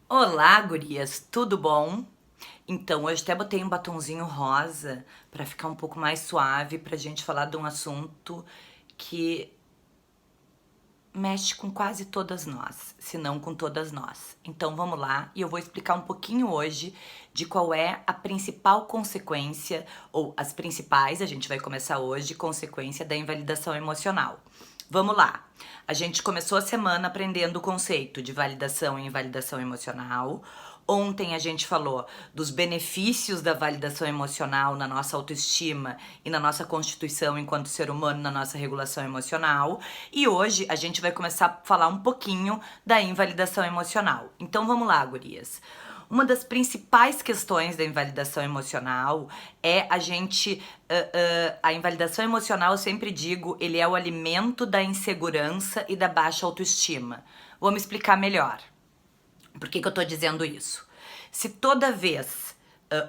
Olá, gurias, tudo bom? Então, hoje até botei um batonzinho rosa pra ficar um pouco mais suave pra gente falar de um assunto que mexe com quase todas nós, se não com todas nós. Então, vamos lá e eu vou explicar um pouquinho hoje de qual é a principal consequência, ou as principais, a gente vai começar hoje, consequência da invalidação emocional. Vamos lá. A gente começou a semana aprendendo o conceito de validação e invalidação emocional. Ontem a gente falou dos benefícios da validação emocional na nossa autoestima e na nossa constituição enquanto ser humano, na nossa regulação emocional. E hoje a gente vai começar a falar um pouquinho da invalidação emocional. Então vamos lá, gurias. Uma das principais questões da invalidação emocional é a gente. A invalidação emocional, eu sempre digo, ele é o alimento da insegurança e da baixa autoestima. Vou me explicar melhor. Por que eu tô dizendo isso? Se toda vez,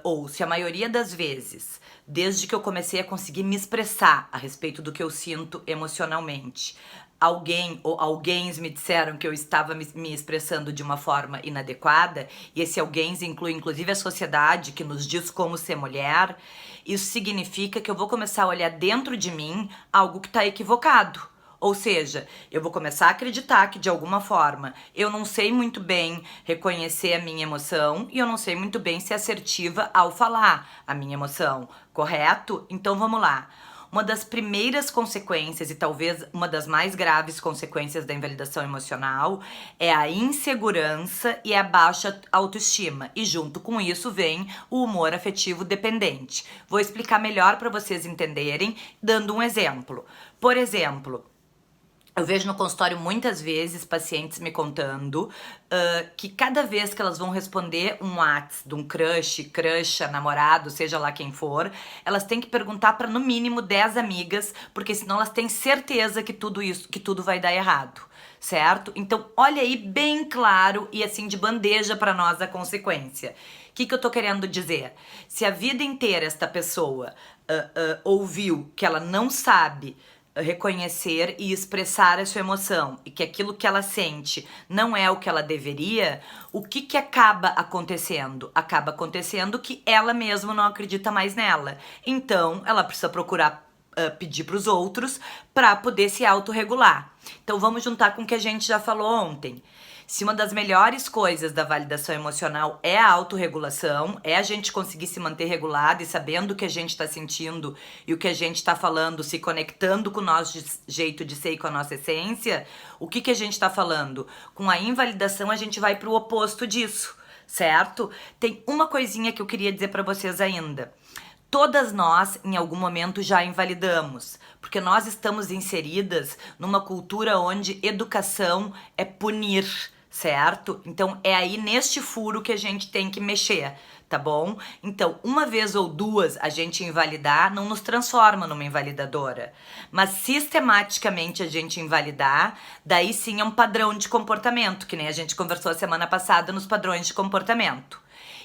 ou se a maioria das vezes, desde que eu comecei a conseguir me expressar a respeito do que eu sinto emocionalmente, alguém ou alguém me disseram que eu estava me expressando de uma forma inadequada, e esse alguém inclui inclusive a sociedade que nos diz como ser mulher, isso significa que eu vou começar a olhar dentro de mim algo que está equivocado. Ou seja, eu vou começar a acreditar que de alguma forma eu não sei muito bem reconhecer a minha emoção e eu não sei muito bem ser assertiva ao falar a minha emoção, correto? Então vamos lá. Uma das primeiras consequências e talvez uma das mais graves consequências da invalidação emocional é a insegurança e a baixa autoestima. E junto com isso vem o humor afetivo dependente. Vou explicar melhor para vocês entenderem, dando um exemplo. Por exemplo, eu vejo no consultório muitas vezes pacientes me contando que cada vez que elas vão responder um WhatsApp de um crusha, namorado, seja lá quem for, elas têm que perguntar para no mínimo 10 amigas, porque senão elas têm certeza que tudo vai dar errado, certo? Então, olha aí bem claro e assim de bandeja para nós a consequência. O que eu tô querendo dizer? Se a vida inteira esta pessoa ouviu que ela não sabe reconhecer e expressar a sua emoção e que aquilo que ela sente não é o que ela deveria, o que acaba acontecendo? Acaba acontecendo que ela mesma não acredita mais nela. Então, ela precisa procurar pedir para os outros para poder se autorregular. Então, vamos juntar com o que a gente já falou ontem. Se uma das melhores coisas da validação emocional é a autorregulação, é a gente conseguir se manter regulado e sabendo o que a gente está sentindo e o que a gente está falando, se conectando com o nosso jeito de ser e com a nossa essência, o que a gente está falando? Com a invalidação a gente vai para o oposto disso, certo? Tem uma coisinha que eu queria dizer para vocês ainda. Todas nós, em algum momento, já invalidamos, porque nós estamos inseridas numa cultura onde educação é punir, certo? Então é aí neste furo que a gente tem que mexer, tá bom? Então, uma vez ou duas a gente invalidar não nos transforma numa invalidadora, mas sistematicamente a gente invalidar, daí sim é um padrão de comportamento, que nem a gente conversou a semana passada nos padrões de comportamento.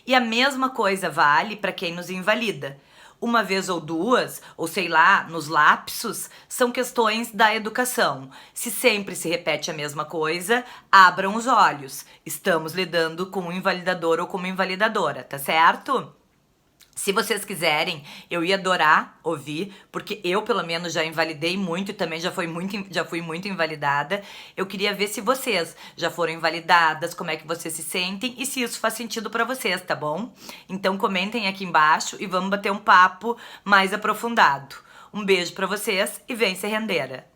E a mesma coisa vale para quem nos invalida. Uma vez ou duas, ou sei lá, nos lapsos, são questões da educação. Se sempre se repete a mesma coisa, abram os olhos. Estamos lidando com um invalidador ou com uma invalidadora, tá certo? Se vocês quiserem, eu ia adorar ouvir, porque eu pelo menos já invalidei muito e também já fui muito invalidada. Eu queria ver se vocês já foram invalidadas, como é que vocês se sentem e se isso faz sentido pra vocês, tá bom? Então comentem aqui embaixo e vamos bater um papo mais aprofundado. Um beijo pra vocês e vem ser rendeira!